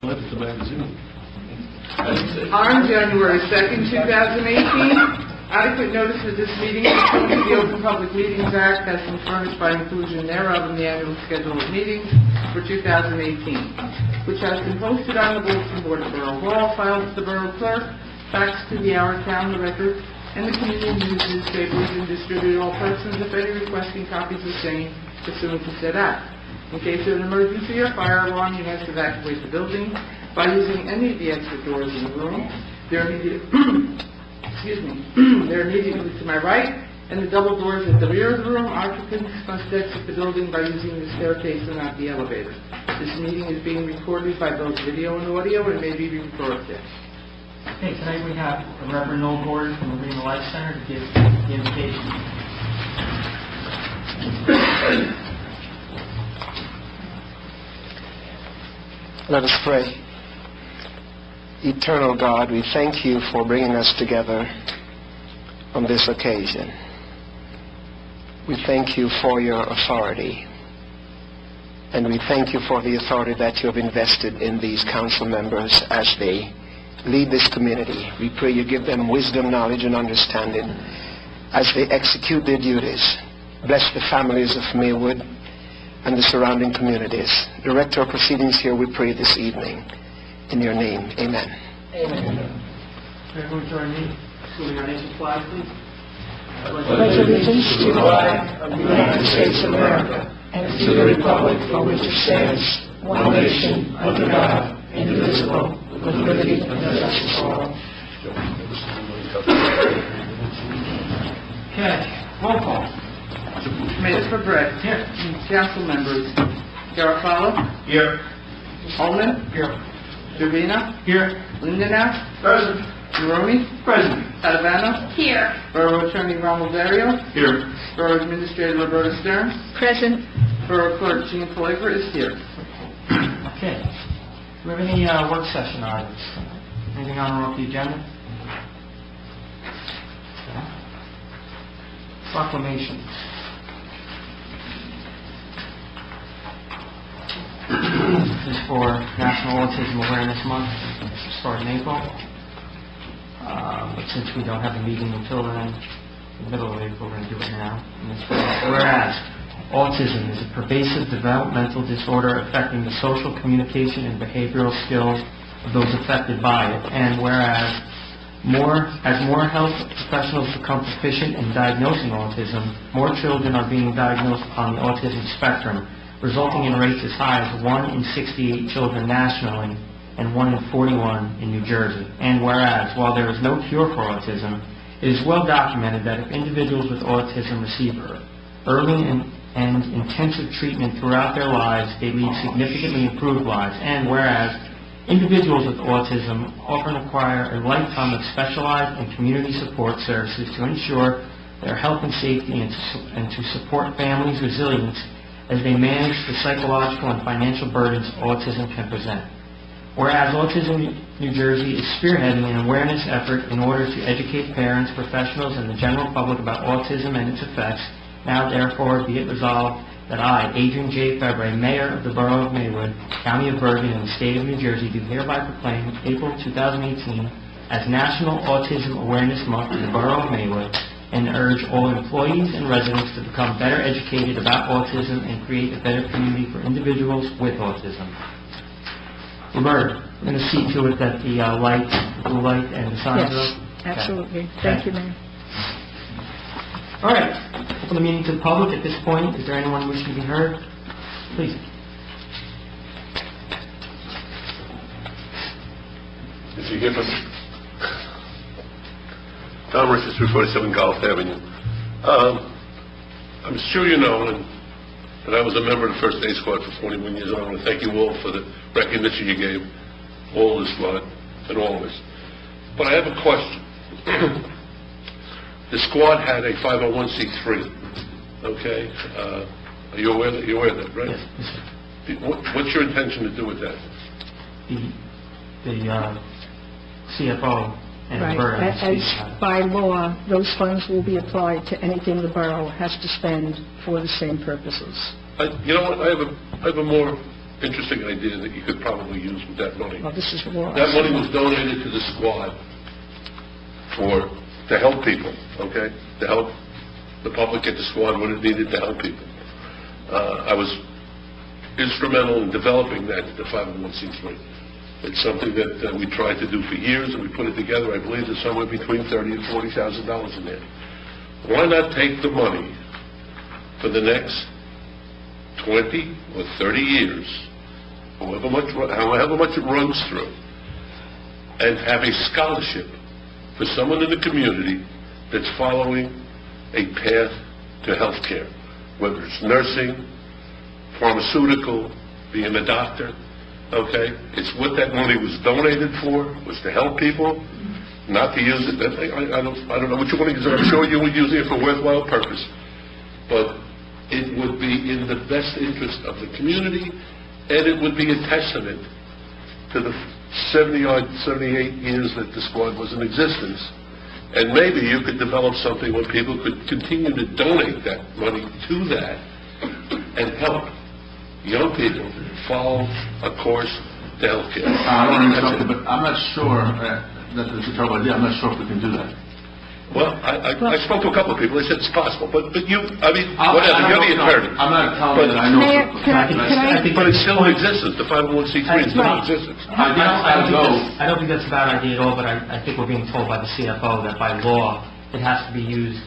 It's a magazine. On January 2nd, 2018, adequate notice of this meeting pursuant to the Open Public Meetings Act has been furnished by inclusion thereof in the annual schedule of meetings for 2018, which has been posted on the bulletin board of Borough Hall, filed to the Borough Clerk, faxed to the Our Town Record, and the community news newspapers, and distributed to all persons, if any, requesting copies of same pursuant to said act. In case of an emergency or fire alarm, you must evacuate the building by using any of the exit doors in the room. They're immediately to my right, and the double doors at the rear of the room. Occupants must exit the building by using the staircase and not the elevator. This meeting is being recorded by both video and audio and may be rebroadcast. Okay, tonight we have Reverend Noel Gordon from the Arena Life Center to give the invitation. Let us pray. Eternal God, we thank you for bringing us together on this occasion. We thank you for your authority. And we thank you for the authority that you have invested in these council members as they lead this community. We pray you give them wisdom, knowledge, and understanding as they execute their duties. Bless the families of Maywood and the surrounding communities. Direct our proceedings here, we pray this evening. In your name, amen. Amen. Everyone join me. Salute our nation's flag, please. Pledge allegiance to the flag of the United States of America and to the republic for which it stands, one nation, under God, indivisible, with liberty and justice for all. Okay, roll call. Mayor for Brett. Here. Council members. Garofalo. Here. Holman. Here. Trevina. Here. Lindenau. Present. Jerome. Present. Padavano. Here. Borough Attorney Ronald Dario. Here. Borough Administrator Roberta Stern. Present. Borough Clerk Jean Palaver is here. Okay. Do we have any work session items? Anything on or off the agenda? Okay. Proclamations. This is for National Autism Awareness Month. It's starting in April. But since we don't have a meeting until then, in the middle of April, we're going to do it now. And it's for, whereas autism is a pervasive developmental disorder affecting the social, communication, and behavioral skills of those affected by it. And whereas as more health professionals become proficient in diagnosing autism, more children are being diagnosed on the autism spectrum, resulting in rates as high as 1 in 68 children nationally and 1 in 41 in New Jersey. And whereas, while there is no cure for autism, it is well documented that if individuals with autism receive early and intensive treatment throughout their lives, they lead significantly improved lives. And whereas individuals with autism often require a lifetime of specialized and community support services to ensure their health and safety and to support families' resilience as they manage the psychological and financial burdens autism can present. Whereas Autism New Jersey is spearheading an awareness effort in order to educate parents, professionals, and the general public about autism and its effects, now therefore be it resolved that I, Adrian J. Febre, Mayor of the Borough of Maywood, County of Bergen, and the State of New Jersey, do hereby proclaim April 2018 as National Autism Awareness Month in the Borough of Maywood, and urge all employees and residents to become better educated about autism and create a better community for individuals with autism. Roberta, we're going to see to it that the blue light and the signs are up. Yes, absolutely. Thank you, Mayor. All right. Open the meeting to the public at this point. Is there anyone wishing to be heard? Please. If you give us Tom Richards, 347 Golf Avenue. I'm sure you know that I was a member of the First Aid Squad for 41 years. I want to thank you all for the recognition you gave all the squad and all of us. But I have a question. The squad had a 501c3. Okay, are you aware of that, right? Yes, sir. What's your intention to do with that? The CFO and the borough. As by law, those funds will be applied to anything the borough has to spend for the same purposes. You know what? I have a more interesting idea that you could probably use with that money. Well, this is war. That money was donated to the squad to help people, okay? To help the public get the squad what it needed to help people. I was instrumental in developing that, the 501c3. It's something that we tried to do for years, and we put it together. I believe there's somewhere between $30,000 and $40,000 in there. Why not take the money for the next 20 or 30 years, however much it runs through, and have a scholarship for someone in the community that's following a path to health care, whether it's nursing, pharmaceutical, being a doctor, okay? It's what that money was donated for, was to help people, not to use it. I don't know what you want to use it. I'm sure you would use it for a worthwhile purpose, but it would be in the best interest of the community, and it would be a testament to the 78 years that the squad was in existence. And maybe you could develop something where people could continue to donate that money to that and help young people follow a course to health care. I don't want to interrupt you, but I'm not sure that it's a terrible idea. I'm not sure if we can do that. Well, I spoke to a couple of people. They said it's possible. But you, I mean, whatever. You're the attorney. I'm not telling you that I know. But it's still in existence. The 501c3 is still in existence. I don't think that's a bad idea at all, but I think we're being told by the CFO that by law, it has to be used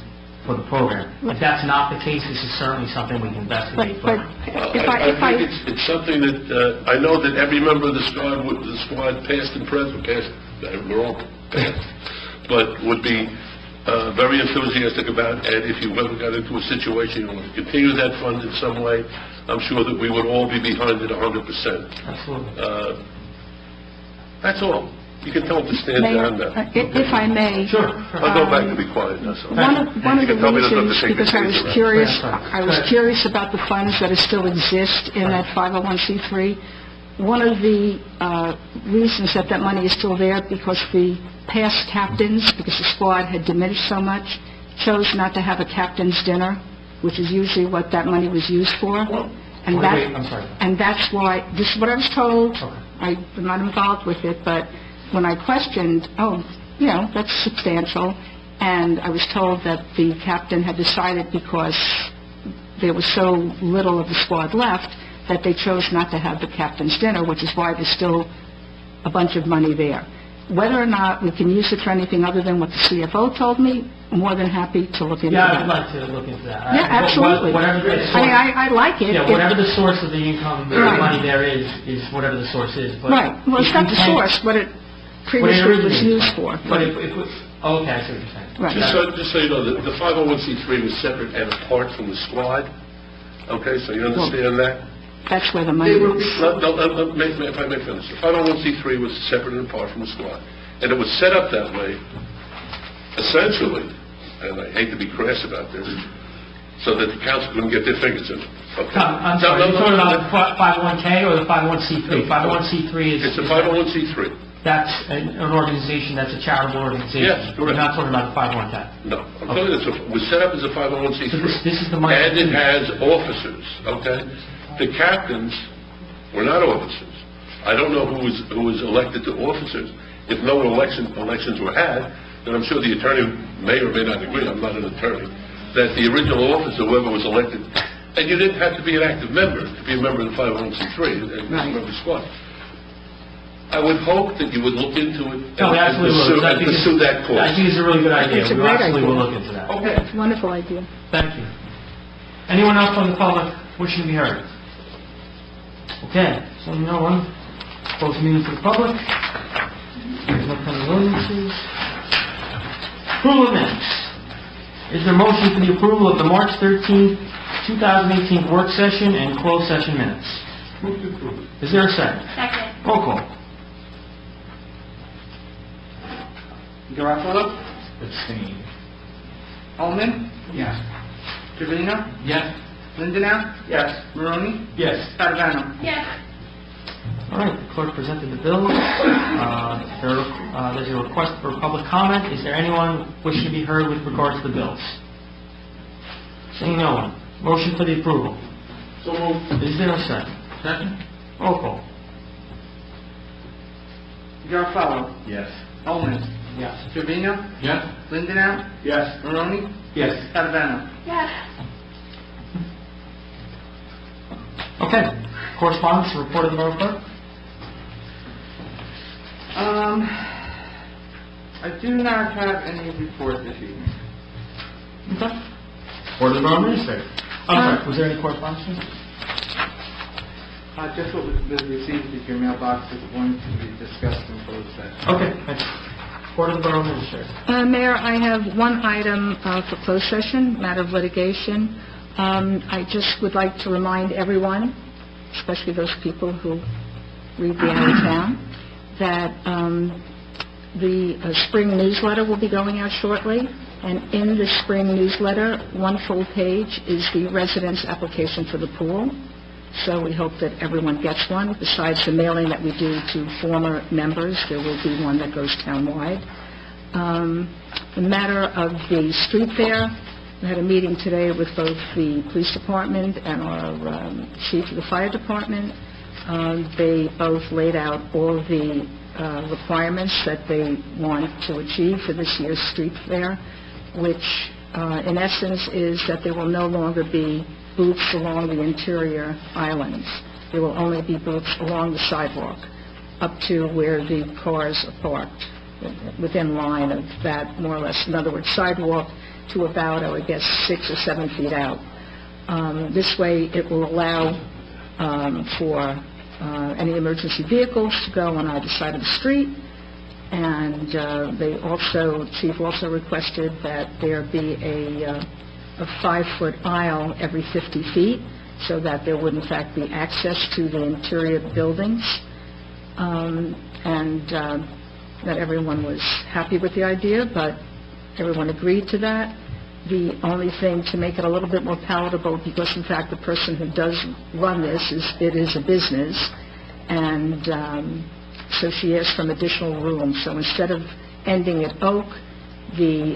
for the program. If that's not the case, this is certainly something we can investigate. But I think it's something that, I know that every member of the squad, past and present, we're all past, but would be very enthusiastic about, and if you ever got into a situation you want to continue that fund in some way, I'm sure that we would all be behind it 100%. Absolutely. That's all. You can tell them to stand down now. If I may... Sure. I'll go back to be quiet now. So. One of the reasons, because I was curious about the funds that still exist in that 501c3. One of the reasons that money is still there, because the past captains, because the squad had diminished so much, chose not to have a captain's dinner, which is usually what that money was used for. And I'm sorry. And that's why, this is what I was told. Okay. I'm not involved with it, but when I questioned, that's substantial, and I was told that the captain had decided, because there was so little of the squad left, that they chose not to have the captain's dinner, which is why there's still a bunch of money there. Whether or not we can use it for anything other than what the CFO told me, I'm more than happy to look into that. Yeah, I'd like to look into that. Yeah, absolutely. I like it. Yeah, whatever the source of the income, the money there is whatever the source is. But right. Well, it's not the source, what it previously was used for. But if I see what you're saying. Right. Just so you know, the 501c3 was separate and apart from the squad. Okay, so you understand that? That's where the money was. If I may finish. The 501c3 was separate and apart from the squad. And it was set up that way, essentially, and I hate to be crass about this, so that the council couldn't get their fingers in it. Okay. I'm sorry, you're talking about the 501k or the 501c3? 501c3 is... It's a 501c3. That's an organization, that's a charitable organization. Yes, correct. We're not talking about the 501k. No, I'm telling you, it was set up as a 501c3. So this is the money... And it has officers, okay? The captains were not officers. I don't know who was elected to officers. If no elections were had, then I'm sure the attorney may or may not agree, I'm not an attorney, that the original officer, whoever was elected, and you didn't have to be an active member to be a member of the 501c3 and right. member of the squad. I would hope that you would look into it and pursue that course. I think it's a really good idea. It's a great idea. Will look into that. Okay. It's a wonderful idea. Thank you. Anyone else from the public wishing to be heard? Okay, so no one. Close the meeting to the public. There's no pending ordinances. Approval of minutes. Is there a motion for the approval of the March 13th, 2018 work session and closed session minutes? Move to approve. Is there a second? Second. Roll call. Garofalo? Abstain. Ullman? Yes. Trevino? Yes. Lindenau? Yes. Maroni? Yes. Padavano? Yes. All right, the clerk presented the bills. There's a request for public comment. Is there anyone wishing to be heard with regards to the bills? Seeing no one. Motion for the approval. So moved. Is there a second? Second. Roll call. Garofalo. Yes. Holman. Yes. Trevino. Yes? Lindenau. Yes. Maroni. Yes. Catalano. Okay. Correspondence, report of the borough clerk? I do not have any report this evening. Okay. Report of the borough administrator? I'm sorry, was there any correspondence? Just what was received at your mailbox is going to be discussed in closed session. Okay, thanks. Report of the borough administrator? Mayor, I have one item for closed session, matter of litigation. I just would like to remind everyone, especially those people who read the Alley Town, that the spring newsletter will be going out shortly, and in the spring newsletter, one full page is the residents' application for the pool. So we hope that everyone gets one. Besides the mailing that we do to former members, there will be one that goes townwide. The matter of the street fair, we had a meeting today with both the police department and our chief of the fire department. They both laid out all the requirements that they want to achieve for this year's street fair, which in essence is that there will no longer be booths along the interior islands. There will only be booths along the sidewalk up to where the cars are parked, within line of that, more or less. In other words, sidewalk to about, I would guess, 6 or 7 feet out. This way, it will allow for any emergency vehicles to go on either side of the street. And Chief also requested that there be a 5-foot aisle every 50 feet, so that there would in fact be access to the interior buildings, that everyone was happy with the idea, but everyone agreed to that. The only thing to make it a little bit more palatable, because in fact the person who does run this it is a business, and so she asked for additional room. So instead of ending at Oak, the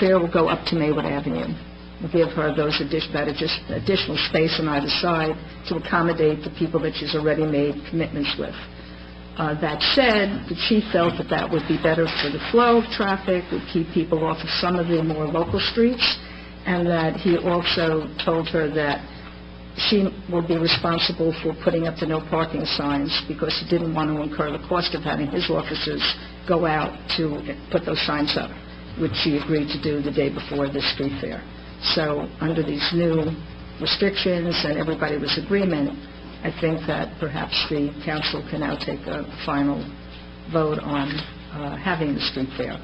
fair will go up to Maywood Avenue. We'll give her that additional space on either side to accommodate the people that she's already made commitments with. That said, the chief felt that that would be better for the flow of traffic, would keep people off of some of the more local streets, and that he also told her that she will be responsible for putting up the no parking signs, because he didn't want to incur the cost of having his officers go out to put those signs up, which she agreed to do the day before the street fair. So under these new restrictions and everybody's agreement, I think that perhaps the council can now take a final vote on having the street fair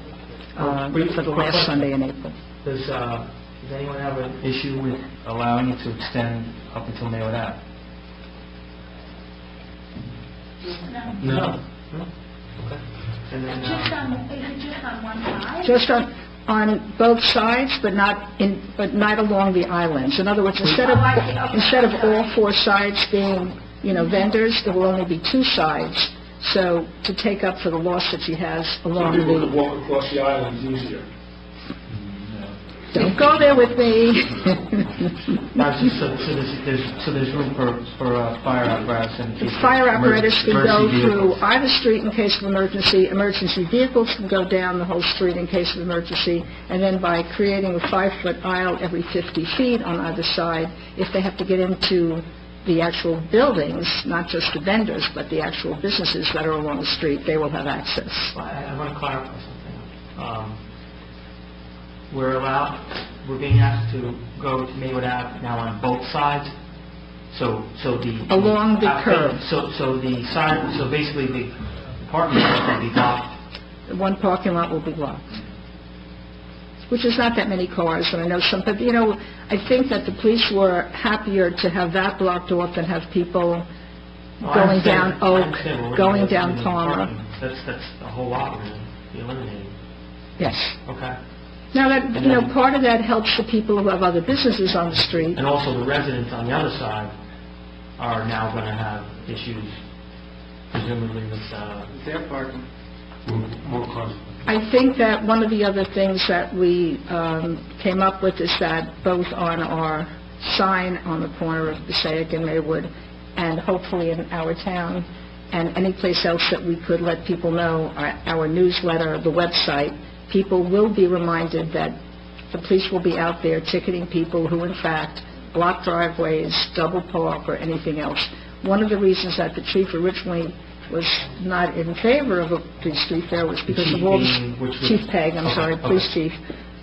for the last Sunday in April. Does anyone have an issue with allowing it to extend up until Maywood Ave? No. Okay. And then, Is it just on one side? Just on both sides, but not along the islands. In other words, instead of all 4 sides being, vendors, there will only be 2 sides. So to take up for the loss that she has along People could walk across the island easier. Don't go there with me. So there's room for fire apparatus and The fire apparatus can go through either street in case of emergency. Emergency vehicles can go down the whole street in case of emergency. And then by creating a 5-foot aisle every 50 feet on either side, if they have to get into the actual buildings, not just the vendors, but the actual businesses that are along the street, they will have access. I want to clarify something. We're being asked to go to Maywood Ave now on both sides. So Along the curb. So basically the parking lot will be blocked. The one parking lot will be blocked, which is not that many cars, and I know some, but I think that the police were happier to have that blocked off than have people going down Oak, going down Palmer. That's a whole lot we're going to be eliminating. Yes. Okay. Now that, part of that helps the people who have other businesses on the street. And also the residents on the other side are now going to have issues, presumably with Their parking. More cars. I think that one of the other things that we came up with is that both on our sign on the corner of Passaic and Maywood, and hopefully in our town, and any place else that we could let people know, our newsletter, the website, people will be reminded that the police will be out there ticketing people who, in fact, block driveways, double park, or anything else. One of the reasons that the chief originally was not in favor of the street fair was because of all Chief Pegg, police chief,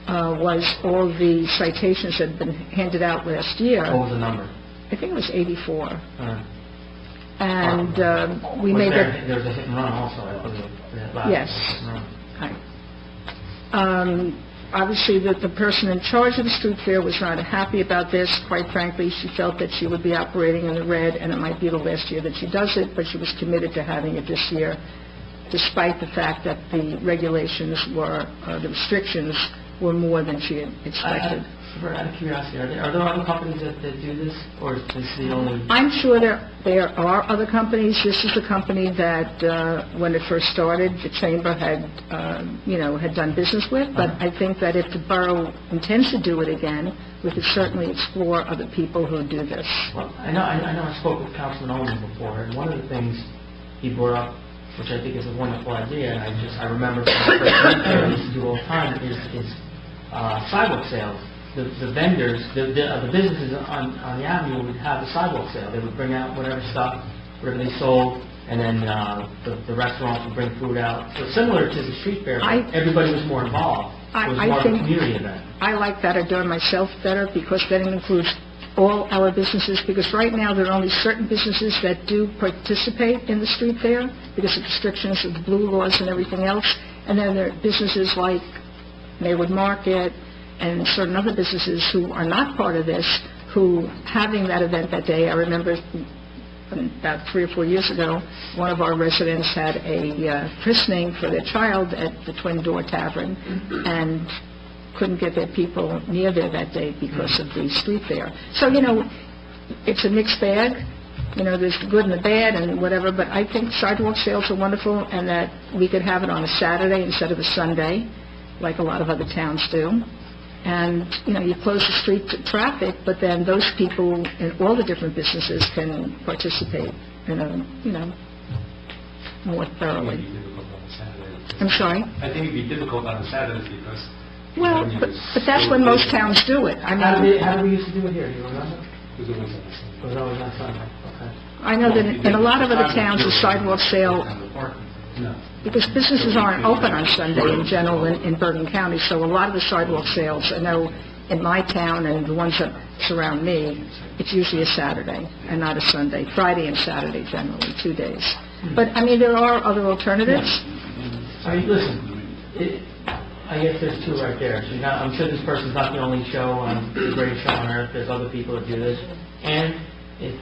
was all the citations that had been handed out last year. What was the number? I think it was 84. And we made it... There was a hit and run also, I believe. Yes. Obviously, the person in charge of the street fair was not happy about this. Quite frankly, she felt that she would be operating in the red, and it might be the last year that she does it, but she was committed to having it this year, despite the fact that the regulations were, the restrictions were more than she had expected. Out of curiosity, are there other companies that do this, or is this the only... I'm sure there are other companies. This is the company that, when it first started, the Chamber had, had done business with, but I think that if the borough intends to do it again, we could certainly explore other people who do this. Well, I know I spoke with Councilman Owen before, and one of the things he brought up, which I think is a wonderful idea, and I remember from the first week that I used to do all the time, is sidewalk sales. The vendors, the businesses on the avenue would have the sidewalk sale. They would bring out whatever stuff, whatever they sold, and then the restaurants would bring food out. So similar to the street fair, everybody was more involved. It was more of a community event. I like that. I do it myself better because then it includes all our businesses, because right now there are only certain businesses that do participate in the street fair because of restrictions of the blue laws and everything else, and then there are businesses like Maywood Market and certain other businesses who are not part of this, who having that event that day. I remember about 3 or 4 years ago, one of our residents had a christening for their child at the Twin Door Tavern and couldn't get their people near there that day because of the street fair. So, it's a mixed bag. There's the good and the bad and whatever, but I think sidewalk sales are wonderful, and that we could have it on a Saturday instead of a Sunday, like a lot of other towns do. And, you close the street to traffic, but then those people in all the different businesses can participate more thoroughly. I'm sorry? I think it'd be difficult on a Saturday because... Well, but that's when most towns do it. I mean... How do we used to do it here? Do you remember? It was always on Sunday. It was always on Sunday. Okay. I know that in a lot of other towns, the sidewalk sale... No. Because businesses aren't open on Sunday in general in Bergen County, so a lot of the sidewalk sales, I know in my town and the ones that surround me, it's usually a Saturday and not a Sunday. Friday and Saturday generally, 2 days. But, there are other alternatives. Listen, I guess there's two right there. So I'm sure this person's not the only show on the greatest show on earth. There's other people that do this. And if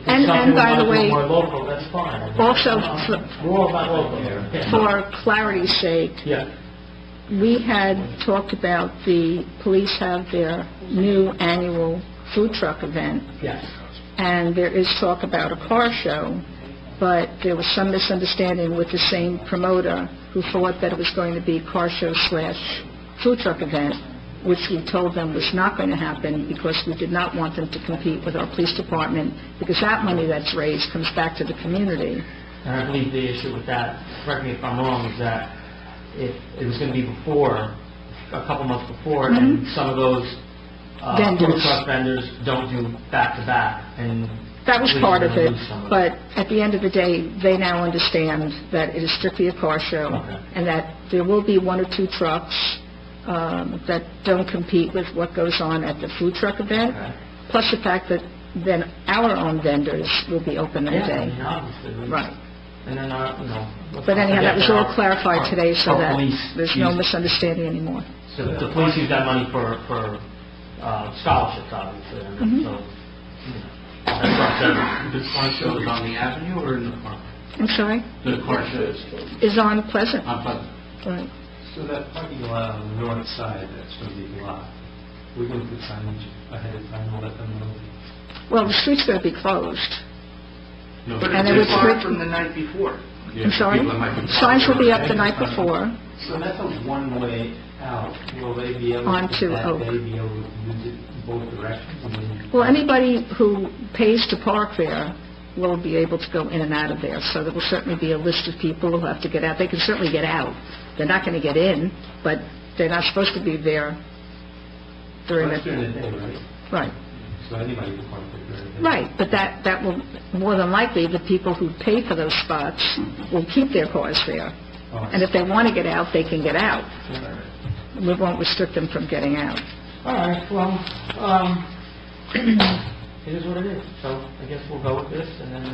and by the way, more local, that's fine. Also, we're all about local here. For clarity's sake, we had talked about the police have their new annual food truck event. Yes. And there is talk about a car show, but there was some misunderstanding with the same promoter who thought that it was going to be car show / food truck event, which we told them was not going to happen because we did not want them to compete with our police department, because that money that's raised comes back to the community. And I believe the issue with that, correct me if I'm wrong, is that it was going to be before, a couple months before, and some of those food truck vendors don't do back-to-back. And that was part of it, but at the end of the day, they now understand that it is strictly a car show, and that there will be 1 or 2 trucks that don't compete with what goes on at the food truck event, plus the fact that then our own vendors will be open that day. Right. And then, but anyhow, that was all clarified today so that there's no misunderstanding anymore. So the police use that money for scholarships, obviously. So, that's what The car show is on the avenue or in the park? I'm sorry? The car show is on Pleasant. On Pleasant. Right. So that parking lot on the north side that's going to be blocked, we're going to put signage ahead of time and let them know. Well, the street's going to be closed. No, But And it's it was apart from the night before. I'm sorry? Signs will be up the night before, So that's a one-way out. Will they be able Onto to, Oak. that day, be able to use it both directions? I mean, Well, anybody who pays to park there will be able to go in and out of there. So there will certainly be a list of people who have to get out. They can certainly get out. They're not going to get in, but they're not supposed to be there during that's during the... the day, right? Right. So anybody can park there during the day. Right, but that will, more than likely, the people who pay for those spots will keep their cars there. Oh, I And if they want to get out, they can get out. see. All right. We won't restrict them from getting out. All right, well, it is what it is. So I guess we'll go with this, and then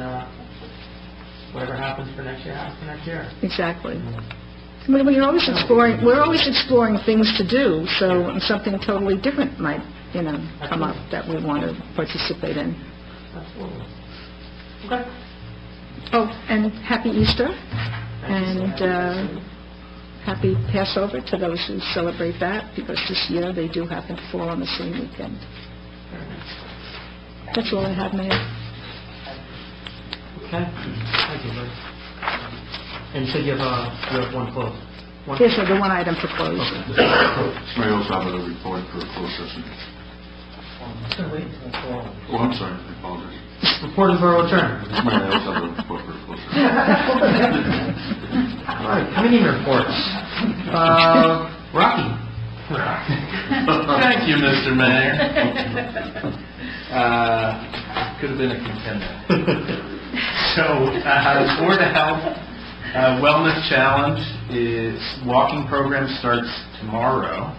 whatever happens for next year, happens for next year. Exactly. I mean, we're always exploring things to do, so something totally different might, come up that we want to participate in. Absolutely. Okay. Oh, and happy Easter, and happy Passover to those who celebrate that, because this year they do happen to fall on the same weekend. That's all I have, Mayor. Okay. Thank you, Liz. And you said you have one close. One? Yes, sir, the one item for close. Somebody else have a report for a closed session. Oh, I'm sorry, I apologize. Report of the Borough Attorney. Somebody else have a report for a closed session. All right, committee reports. Rocky. Thank you, Mr. Mayor. Could have been a contender. So, Board of Health Wellness Challenge is walking program starts tomorrow,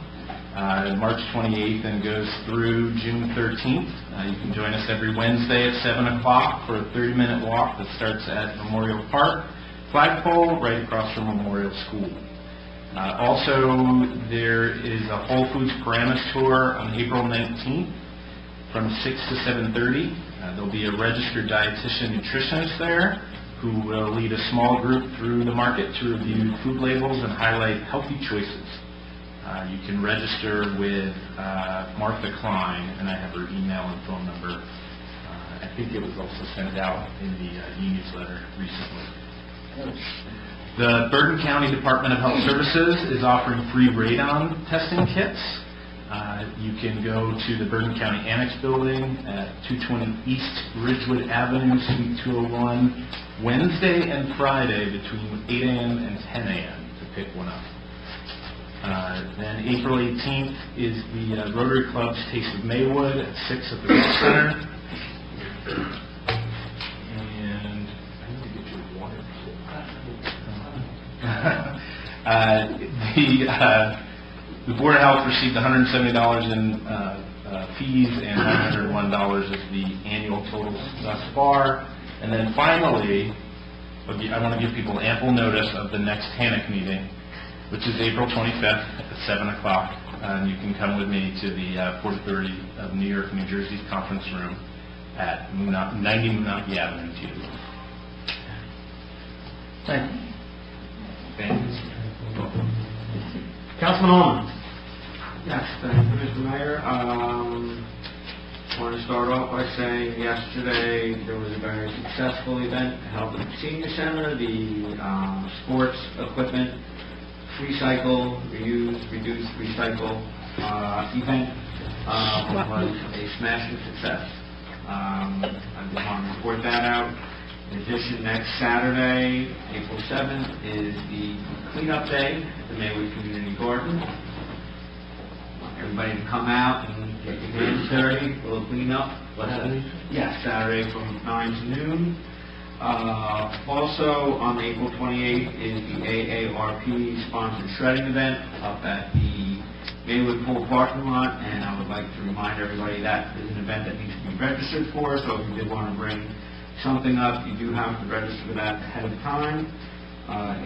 March 28th, and goes through June 13th. You can join us every Wednesday at 7 o'clock for a 30-minute walk that starts at Memorial Park flagpole right across from Memorial School. Also, there is a Whole Foods Paramus tour on April 19th from 6 to 7:30. There'll be a registered dietitian nutritionist there who will lead a small group through the market to review food labels and highlight healthy choices. You can register with Martha Klein, and I have her email and phone number. I think it was also sent out in the e-newsletter recently. The Bergen County Department of Health Services is offering free radon testing kits. You can go to the Bergen County Annex Building at 220 East Ridgewood Avenue, Suite 201, Wednesday and Friday between 8 a.m. and 10 a.m. to pick one up. Then April 18th is the Rotary Club's Taste of Maywood at 6 at the Rec Center. And I need to get your water. The Board of Health received $170 in fees, and $101 is the annual total thus far. And then finally, I want to give people ample notice of the next HANIC meeting, which is April 25th at 7 o'clock. And you can come with me to the Port Authority of New York, New Jersey's conference room at 90 Moonaki Avenue, too. Thank you. Thanks. Councilman Allman. Yes, thank you, Mr. Mayor. I want to start off by saying yesterday there was a very successful event held at the Senior Center, the sports equipment recycle, reuse, reduce, recycle event was a smashing success. I just want to report that out. In addition, next Saturday, April 7th, is the cleanup day at the Maywood Community Garden. Everybody to come out and get your hands dirty, a little cleanup. Yes, Saturday from 9 to noon. Also, on April 28th is the AARP-sponsored shredding event up at the Maywood Pool parking lot, and I would like to remind everybody that is an event that needs to be registered for, so if you did want to bring something up, you do have to register for that ahead of time.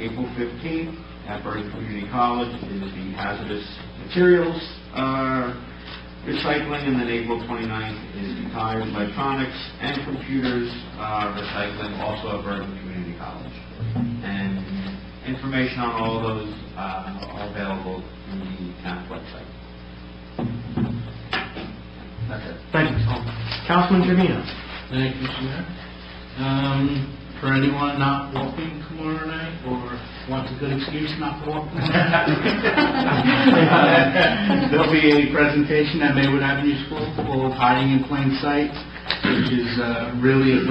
April 15th at Bergen Community College is the hazardous materials recycling, and then April 29th is the tires, electronics, and computers recycling, also at Bergen Community College. And information on all of those are available in the town's website. That's it. Thank you. Councilman Trevino. Thank you, sir. For anyone not walking tomorrow night or it's a good excuse not to walk. There'll be a presentation at Maywood Avenue School called Hiding in Plain Sight, which is really a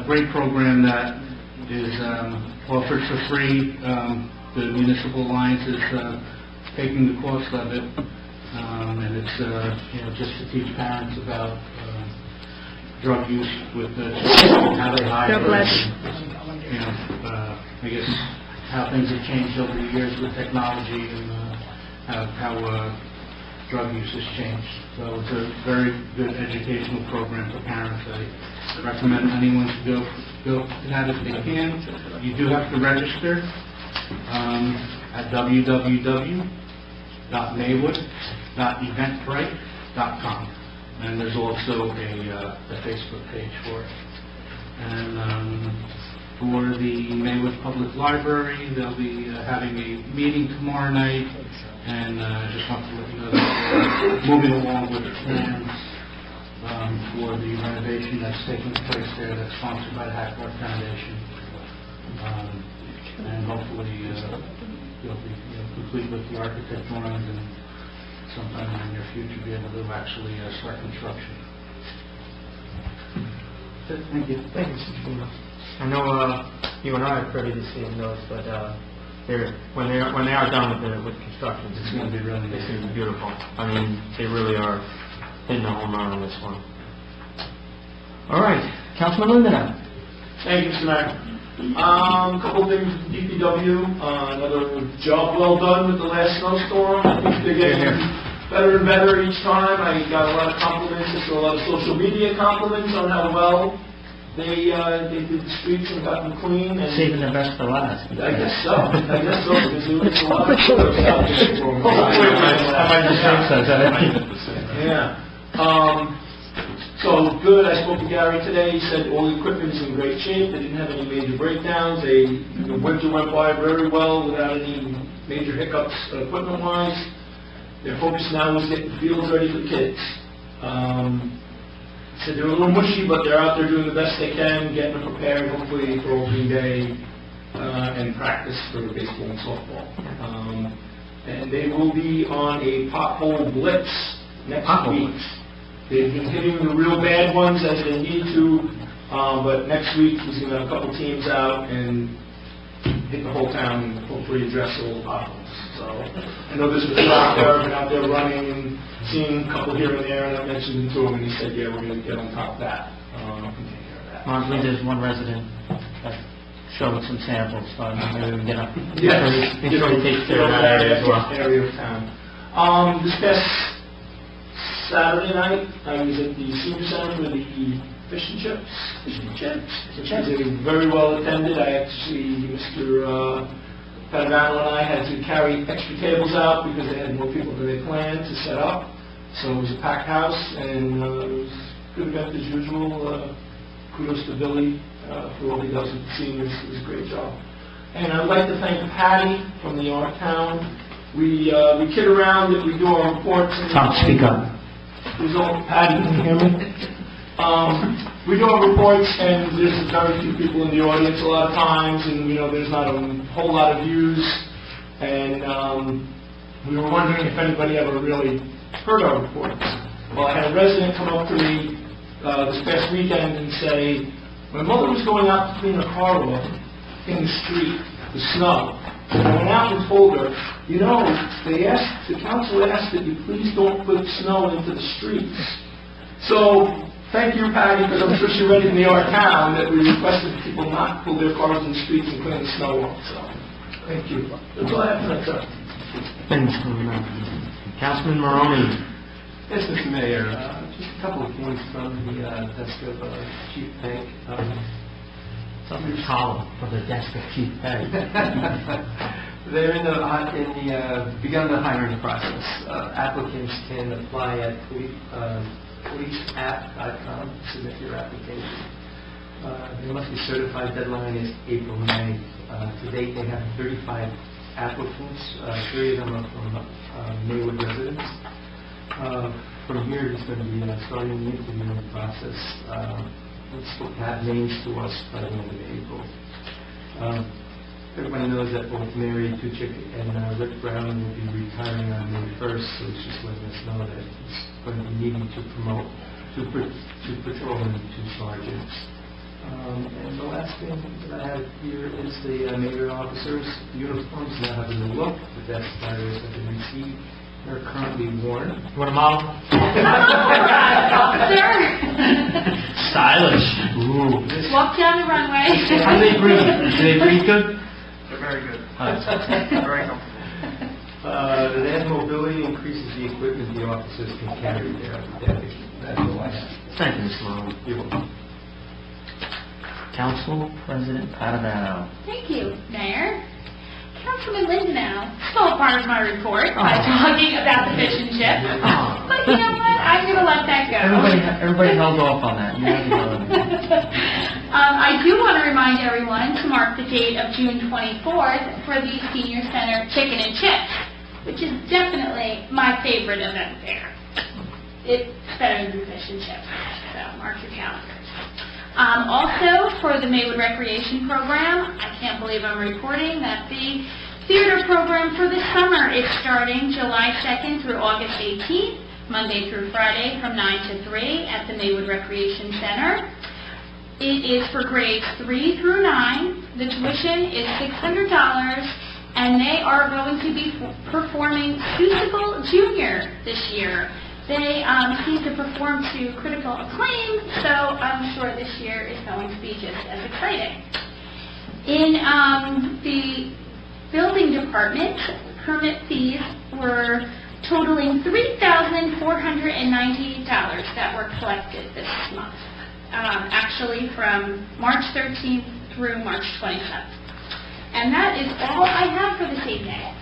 great program that is offered for free. The Municipal Alliance is taking the cost of it, and it's just to teach parents about drug use with children, how they hide it, I guess how things have changed over the years with technology and how drug use has changed. So it's a very good educational program for parents. I recommend anyone to go to that if they can. You do have to register at www.maywood.eventbrite.com. And there's also a Facebook page for it. And for the Maywood Public Library, they'll be having a meeting tomorrow night, and I just want to let you know that we're moving along with the plans for the renovation that's taking place there, that's sponsored by the Hackworth Foundation. And hopefully you'll be complete with the architect drawings and sometime in the near future be able to actually start construction. Thank you. Thank you, Mr. Fuller. I know you and I are privy to seeing those, but when they are done with construction, It's going to be really it's going to be beautiful. I mean, they really are hitting a home run on this one. All right, Councilman Lindenau. Thank you, Mr. Mayor. A couple things with DPW. Another job well done with the last snowstorm. I think they're getting better and better each time. I got a lot of compliments, just a lot of social media compliments on how well they did the streets and got them clean. And Saving the best for last. I guess so. Because there's a lot of photos out there. Yeah. So good. I spoke to Gary today. He said all the equipment is in great shape. They didn't have any major breakdowns. The winter went by very well without any major hiccups equipment-wise. Their focus now is getting the fields ready for kids. Said they're a little mushy, but they're out there doing the best they can, getting them prepared, hopefully for opening day and practice for baseball and softball. And they will be on a pothole blitz next week. They've been hitting the real bad ones as they need to, but next week he's going to have a couple teams out and hit the whole town and hopefully address all the potholes. So I know this was out there, I've been out there running and seeing a couple here and there, and I mentioned it to him, and he said, yeah, we're going to get on top of that. And take care of that. Honestly, there's one resident that showed some samples, so maybe we can get up. Yes. Make sure he takes care of that area as well. Area of town. This past Saturday night, I was at the senior center for the fish and chips, which was very well attended. I actually, Mr. Padavano and I had to carry extra tables out because they had more people than they planned to set up. So it was a packed house, and it was a good event as usual. Kudos to Billy for what he does with the seniors. It was a great job. And I'd like to thank Patty from the Art Town. We kid around that we do our reports. Tom, speak up. Patty, can you hear me? We do our reports, and there's very few people in the audience a lot of times, and there's not a whole lot of views. And we were wondering if anybody ever really heard our reports. Well, I had a resident come up to me this past weekend and say, my mother was going out to clean her car off in the street, the snow. And I went out and told her, the council asked that you please don't put snow into the streets. So, thank you, Patty, because I'm sure she read in the Art Town that we requested people not pull their cars in the streets and clean the snow off. So, thank you. That's all I have tonight, sir. Thanks, Councilman Maroney. Yes, Mr. Mayor, just a couple of points from the desk of Chief Peg. Something column for the desk of Chief Peg. They're begun the hiring process. Applicants can apply at policeapp.com to submit your application. They must be certified. Deadline is April 9th. To date, they have 35 applicants. 3 of them are from Maywood residents. From here, it's going to be starting the interviewing process. Let's have names to us by the end of April. Everybody knows that both Mary Tuchik and Rick Brown will be retiring on May 1st, so it's just letting us know that he's going to be needing to promote to patrolman to sergeants. And the last thing that I have here is the mayor officers' uniforms now have a new look. The best flyers have been received. They're currently worn. You want a model? Officer, Stylish. Ooh. walk down the runway. How do they breathe? Do they breathe good? They're very good. Very comfortable. The enhanced mobility increases the equipment the officers can carry there. That's all I have. Thank you, Mr. Malone. You're welcome. Council President Padavano. Thank you, Mayor. Councilman Lindenau stole part of my report by talking about the fish and chips. Oh. But you know what? I'm going to let that go. Everybody held off on that. You have to go. I do want to remind everyone to mark the date of June 24th for the Senior Center Chicken and Chips, which is definitely my favorite event there. It's better than fish and chips, so mark your calendars. Also, for the Maywood Recreation Program, I can't believe I'm reporting that the theater program for the summer is starting July 2nd through August 18th, Monday through Friday from 9 to 3 at the Maywood Recreation Center. It is for grades 3 through 9. The tuition is $600, and they are going to be performing Musical Junior this year. They seem to perform to critical acclaim, so I'm sure this year is going to be just as exciting. In the building department, permit fees were totaling $3,490 that were collected this month, actually from March 13th through March 27th. And that is all I have for this evening.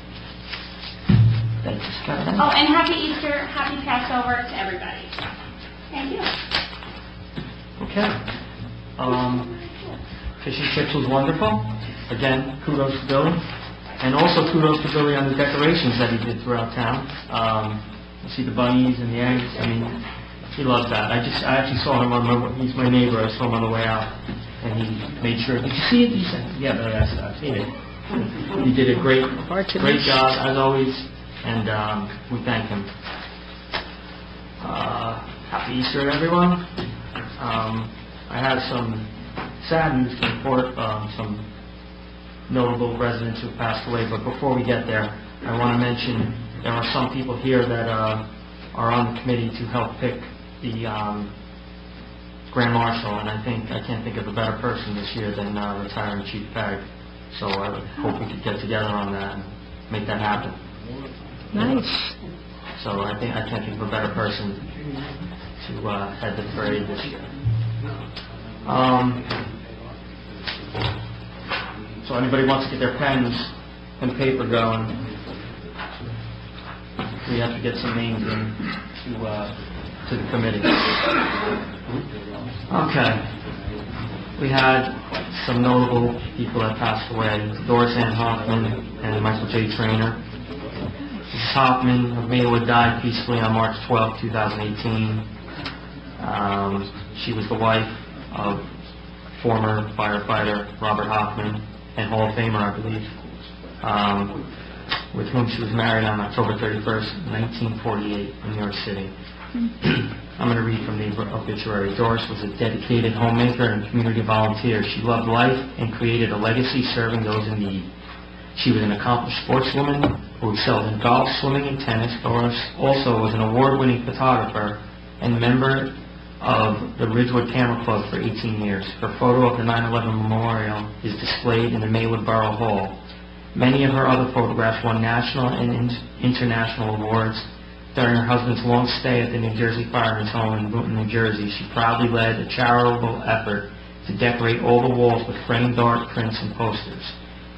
Thank you, Scott. Oh, and happy Easter, happy Passover to everybody. Thank you. Okay. Fish and chips was wonderful. Again, kudos to Billy. And also kudos to Billy on the decorations that he did throughout town. You see the bunnies and the eggs. I mean, he loves that. I actually saw him he's my neighbor. I saw him on the way out. And he made sure, did you see it? He said, yeah, but I've seen it. He did a great job, as always. And we thank him. Happy Easter, everyone. I have some sad news to report, some notable residents who passed away, but before we get there, I want to mention there are some people here that are on the committee to help pick the Grand Marshal, and I can't think of a better person this year than retiring Chief Pegg. So I hope we could get together on that and make that happen. Nice. So I can't think of a better person to head the parade this year. So anybody wants to get their pens and paper going, we have to get some names in to the committee. Okay. We had some notable people that passed away. Doris Ann Hoffman and Michael J. Traynor. Mrs. Hoffman of Maywood died peacefully on March 12, 2018. She was the wife of former firefighter Robert Hoffman, and Hall of Famer, I believe, with whom she was married on October 31st, 1948 in New York City. I'm going to read from the obituary. Doris was a dedicated homemaker and community volunteer. She loved life and created a legacy serving those in need. She was an accomplished sportswoman who excelled in golf, swimming, and tennis. Doris also was an award-winning photographer and member of the Ridgewood Camera Club for 18 years. Her photo of the 9/11 memorial is displayed in the Maywood Borough Hall. Many of her other photographs won national and international awards. During her husband's long stay at the New Jersey Fireman's Home in Newton, New Jersey, she proudly led a charitable effort to decorate all the walls with framed art, prints, and posters.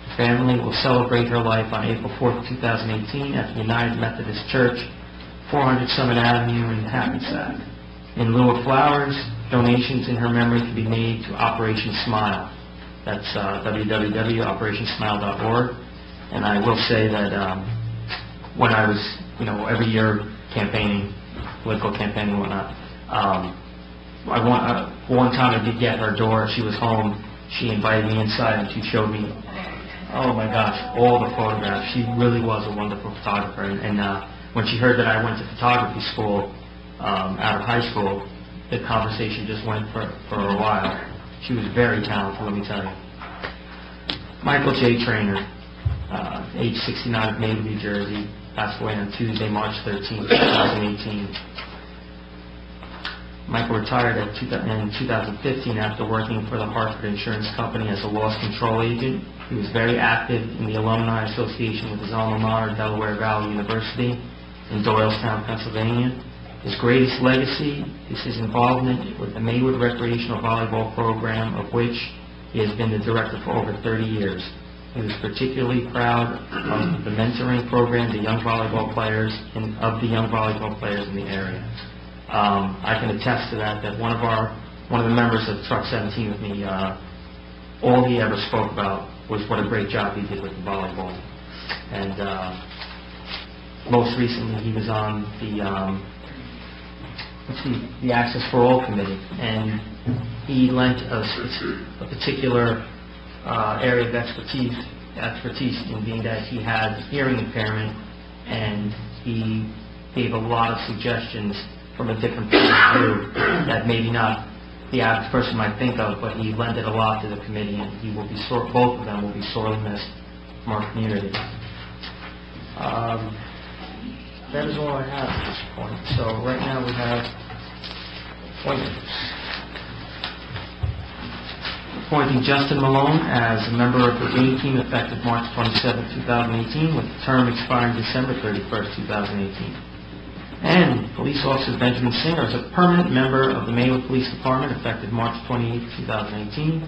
The family will celebrate her life on April 4th, 2018 at the United Methodist Church, 400 Summit Avenue in Hackensack. In lieu of flowers, donations in her memory can be made to Operation Smile. That's www.operationsmile.org. And I will say that when I was, every year campaigning, political campaigning and whatnot, one time I did get her door. She was home. She invited me inside and she showed me Oh my gosh, all the photographs. She really was a wonderful photographer. And when she heard that I went to photography school out of high school, the conversation just went for a while. She was very talented, let me tell you. Michael J. Trainer, age 69 of Maywood, New Jersey, passed away on Tuesday, March 13, 2018. Michael retired in 2015 after working for the Hartford Insurance Company as a loss control agent. He was very active in the Alumni Association with his alma mater, Delaware Valley University in Doylestown, Pennsylvania. His greatest legacy is his involvement with the Maywood Recreational Volleyball Program, of which he has been the director for over 30 years. He was particularly proud of the mentoring program the young volleyball players in the area. I can attest to that one of the members of Truck 17 with me, all he ever spoke about was what a great job he did with the volleyball. And most recently he was on the Access for All Committee, and he lent us a particular area of expertise in being that he had hearing impairment, and he gave a lot of suggestions from a different point of view that maybe not the average person might think of, but he lent it a lot to the committee, and he will be both of them will be sorely missed from our community. That is all I have at this point. So right now we have appointments. Appointing Justin Malone as a member of the A team effective March 27, 2018, with the term expiring December 31st, 2018. And Police Officer Benjamin Singer as a permanent member of the Maywood Police Department effective March 28, 2018.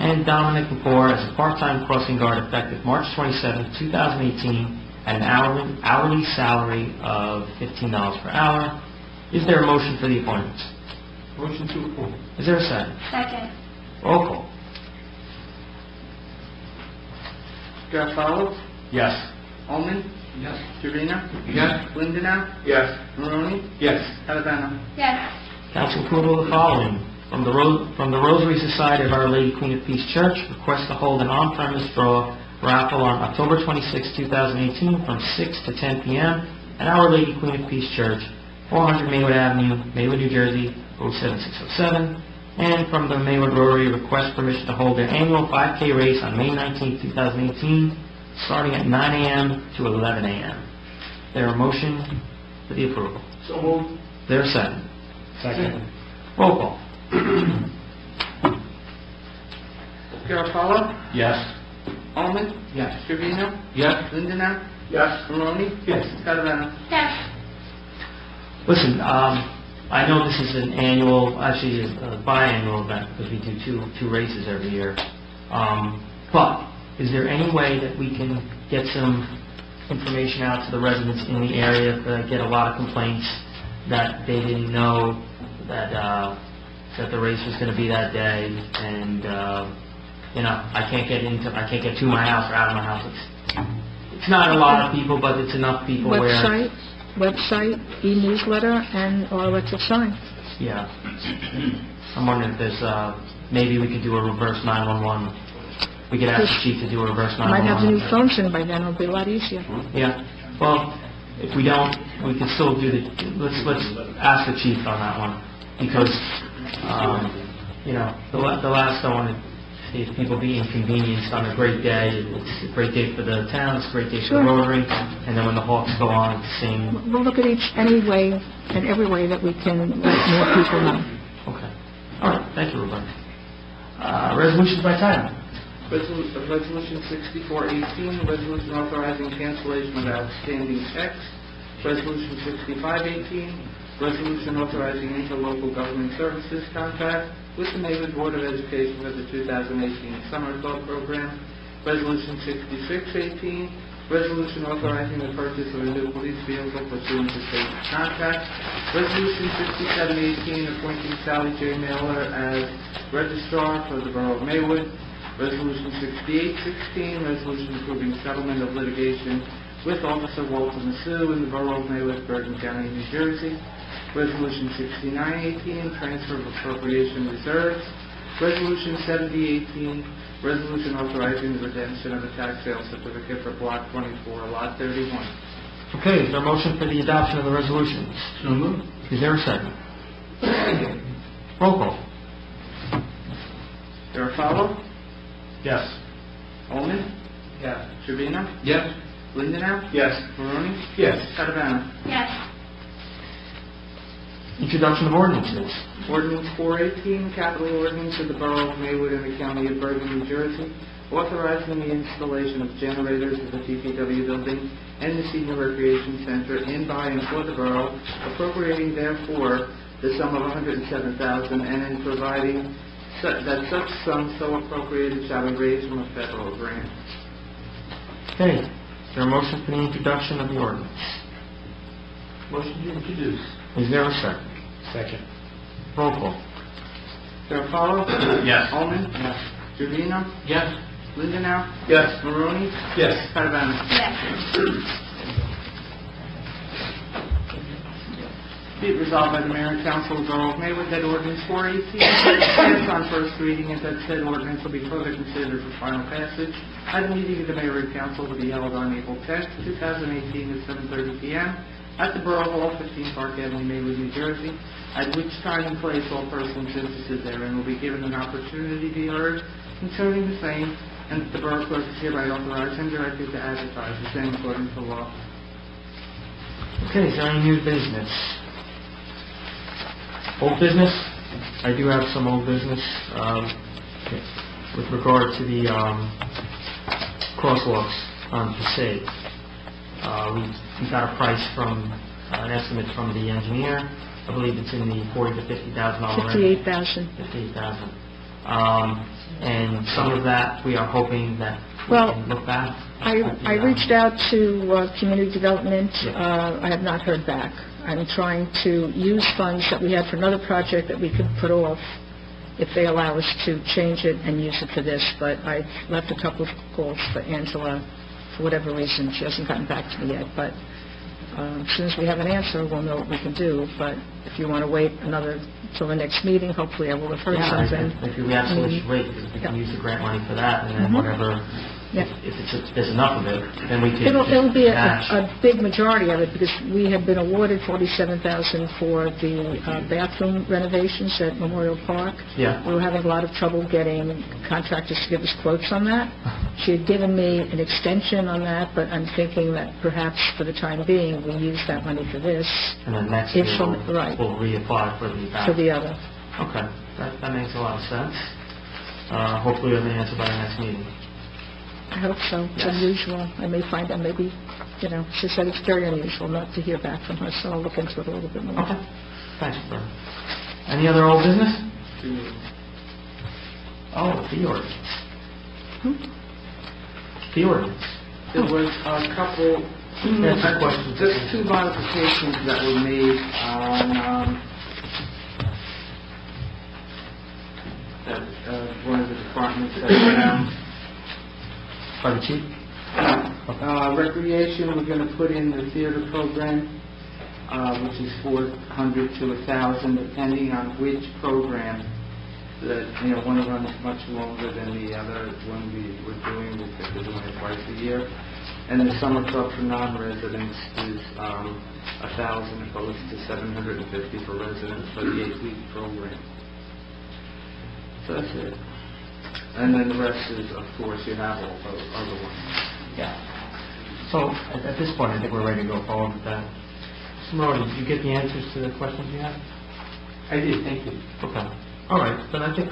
And Dominic McCord as a part-time crossing guard effective March 27, 2018, at an hourly salary of $15 per hour. Is there a motion for the appointments? Motion to approve. Is there a second? Second. Roll call. Garofalo? Yes. Ullman? Yes. Trevino? Yes. Lindenau? Yes. Maroney? Yes. Calabano? Yes. Council approval of the following. From the Rosary Society of Our Lady Queen of Peace Church, request to hold an on-premise draw raffle on October 26, 2018 from 6 to 10 p.m. at Our Lady Queen of Peace Church, 400 Maywood Avenue, Maywood, New Jersey, 07607. And from the Maywood Rotary, request permission to hold their annual 5K race on May 19, 2018, starting at 9 a.m. to 11 a.m. There a motion for the approval? So moved. There a second? Second. Roll call. Garofalo? Yes. Ullman? Yes. Trevino? Yes. Lindenau? Yes. Maroney? Yes. Calabano? Yes. Listen, I know this is an annual, actually a biannual event because we do two races every year. But is there any way that we can get some information out to the residents in the area? To get a lot of complaints that they didn't know that the race was going to be that day, and I can't get to my house or out of my house. It's not a lot of people, but it's enough people Website, e-newsletter, and or electric sign. Yeah. I'm wondering if there's, maybe we could do a reverse 911. We could ask the chief to do a reverse 911. Might have the new phones in by then. It'll be a lot easier. Yeah. Well, if we don't, we can still do let's ask the chief on that one. Because, the last I want to see is people be inconvenienced on a great day. It's a great day for the town, it's a great day for the Rotary, and then when the Hawks go on, it's the same. We'll look at any way and every way that we can let more people know. Okay. All right. Thank you, Roberta. Resolutions by title. Resolution 6418, resolution authorizing cancellation of outstanding checks. Resolution 6518, resolution authorizing interlocal government services contract with the Maywood Board of Education for the 2018 Summer Adult Program. Resolution 6618, resolution authorizing the purchase of a new police vehicle pursuant to state contract. Resolution 6718, appointing Sally J. Mailer as registrar for the Borough of Maywood. Resolution 6816, resolution approving settlement of litigation with Officer Walter Massou in the Borough of Maywood, Bergen County, New Jersey. Resolution 6918, transfer of appropriation reserves. Resolution 7018, Resolution authorizing the redemption of a tax sale certificate for Block 24, Lot 31. Okay, is there a motion for the adoption of the resolutions? So moved. Is there a second? Roll call. Garofalo? Yes. Olman? Yes. Trevino? Yes. Lindenau? Yes. Maroni? Yes. Catalano? Yes. Introduction of ordinances. Ordinance 418, capital ordinance of the Borough of Maywood in the County of Bergen, New Jersey, authorizing the installation of generators at the DPW building and the Senior Recreation Center in, by, and for the borough, appropriating therefore the sum of $107,000, and in providing that such sum so appropriated shall be raised from a federal grant. Okay, is there a motion for the introduction of the ordinance? Motion to introduce. Is there a second? Second. Roll call. Garofalo? Yes. Olman? Yes. Trevino? Yes. Lindenau? Yes. Maroni? Yes. Catalano? Yes. Be it resolved by the Mayor and Council of the Borough of Maywood that ordinance 418 passed on first reading and that said ordinance will be further considered for final passage at a meeting of the Mayor and Council to be held on April 10th, 2018 at 7:30 p.m. at the Borough Hall, 15 Park Avenue, Maywood, New Jersey, at which time and place all persons interested therein will be given an opportunity to be heard concerning the same, and that the Borough Clerk is hereby authorized and directed to advertise the same according to law. Okay, is there any new business? Old business? I do have some old business with regard to the crosswalks on Passaic. We got a price from, an estimate from the engineer. I believe it's in the $40,000 to $50,000 range. $58,000. $58,000. And some of that, we are hoping that we Well, can look back. I reached out to Community Development. Yeah. I have not heard back. I'm trying to use funds that we had for another project that we could put off if they allow us to change it and use it for this. But I left a couple of calls for Angela. For whatever reason, she hasn't gotten back to me yet. But as soon as we have an answer, we'll know what we can do. But if you want to wait till the next meeting, hopefully I will have heard something. I think we absolutely should wait, because we can use the grant money for that, and then whatever, if there's enough of it, then we can It'll be match. a big majority of it, because we had been awarded $47,000 for the bathroom renovations at Memorial Park. Yeah. We were having a lot of trouble getting contractors to give us quotes on that. She had given me an extension on that, but I'm thinking that perhaps for the time being, we use that money for this. And then next year, Right. we'll reapply for the For the other. Okay, that makes a lot of sense. Hopefully we'll have an answer by the next meeting. I hope so. It's Yes. unusual. I may find out maybe, she said it's very unusual not to hear back from her, so I'll look into it a little bit more. Okay, thanks, Bert. Any other old business? Oh, fee ordinance. Fee ordinance. There was a couple, just two modifications that were made on, that one of the departments that went out. By the chief? Recreation, we're going to put in the theater program, which is $400 to $1,000, depending on which program. That, one runs much longer than the other one we were doing, because we're doing it twice a year. And the summer club for non-residents is $1,000 opposed to $750 for residents for the 8-week program. So that's it. And then the rest is, of course, you have all those other ones. Yeah. So, at this point, I think we're ready to go forward with that. Mr. Maroni, did you get the answers to the questions you had? I did, thank you. Okay. All right, then I think,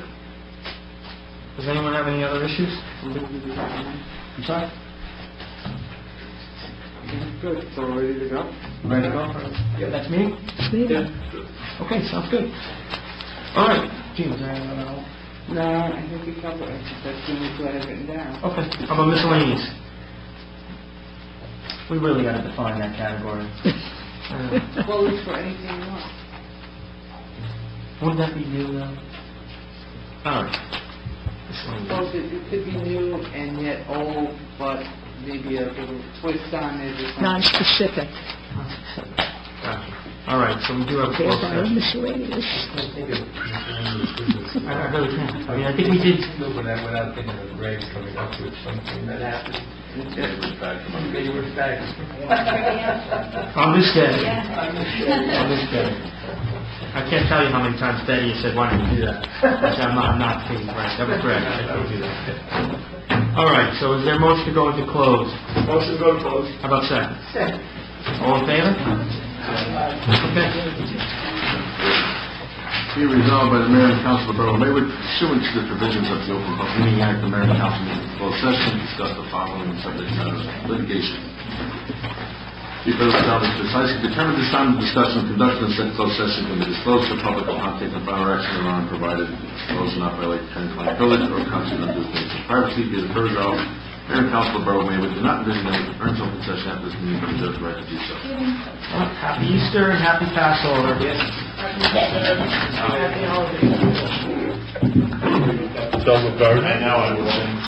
does anyone have any other issues? I'm sorry? Good, so we're ready to go? Ready to go? Yeah, that's me? Yeah. Okay, sounds good. All right, Gene, is there anyone else? No, I think we covered it. That's the only two I have written down. Okay, how about miscellaneous? We really got to define that category. Well, it's for anything you want. Wouldn't that be new, though? All right. Miscellaneous. Well, it could be new and yet old, but maybe a little twist on it or something. Non-specific. Gotcha. All right, so we do have a There's closed our session. miscellaneous. I really can't. I mean, I think we did. No, without thinking of Greg's coming up with something that happened. They were back. On this day. On this day. I can't tell you how many times Betty has said, why don't you do that? I said, I'm not taking right. That was correct. I can't do that. All right, so is there a motion to go into close? Motion to go to close. How about second? Second. All in favor? Okay. Be resolved by the Mayor and Council of the Borough of Maywood, pursuant to the provisions of the Open Public Meeting Act, the Mayor and Council meet in closed session to discuss the following subject matters of litigation. Be further established precisely determined this time of discussion and conducted in said closed session can be disclosed to the public will not take final action thereon, provided those do not violate attorney-client privilege or constitute undue things of privacy. Be it further resolved, Mayor and Council of the Borough of Maywood do not envision any earnings open session after this meeting, but reserve the right to do so. Happy Easter and happy Passover. Done with Barry? I know, I will.